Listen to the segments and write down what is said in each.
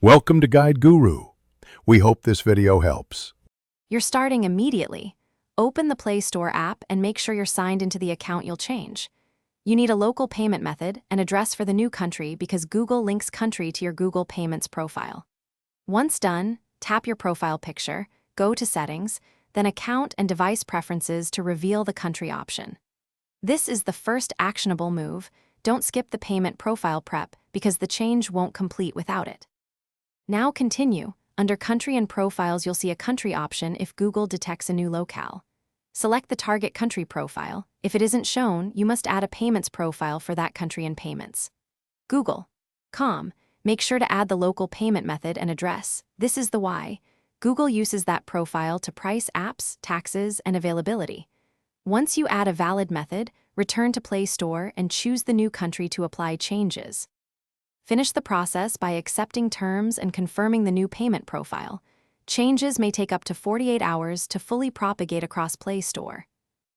Welcome to Guide Guru. We hope this video helps. You're starting immediately. Open the Play Store app and make sure you're signed into the account you'll change. You need a local payment method and address for the new country because Google links country to your Google Payments profile. Once done, tap your profile picture, go to Settings, then Account and Device Preferences to reveal the country option. This is the first actionable move. Don't skip the payment profile prep because the change won't complete without it. Now continue. Under Country and Profiles, you'll see a country option if Google detects a new locale. Select the target country profile. If it isn't shown, you must add a payments profile for that country in Payments. Google.com. Make sure to add the local payment method and address. This is the why. Google uses that profile to price apps, taxes, and availability. Once you add a valid method, return to Play Store and choose the new country to apply changes. Finish the process by accepting terms and confirming the new payment profile. Changes may take up to 48 hours to fully propagate across Play Store.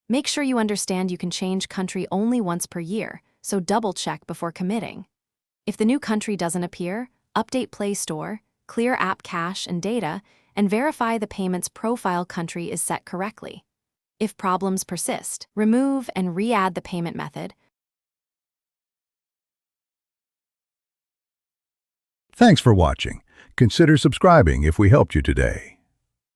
Make sure you understand you can change country only once per year, so double-check before committing. If the new country doesn't appear, update Play Store, clear app cache and data, and verify the payment's profile country is set correctly. If problems persist, remove and re-add the payment method. Thanks for watching. Consider subscribing if we helped you today.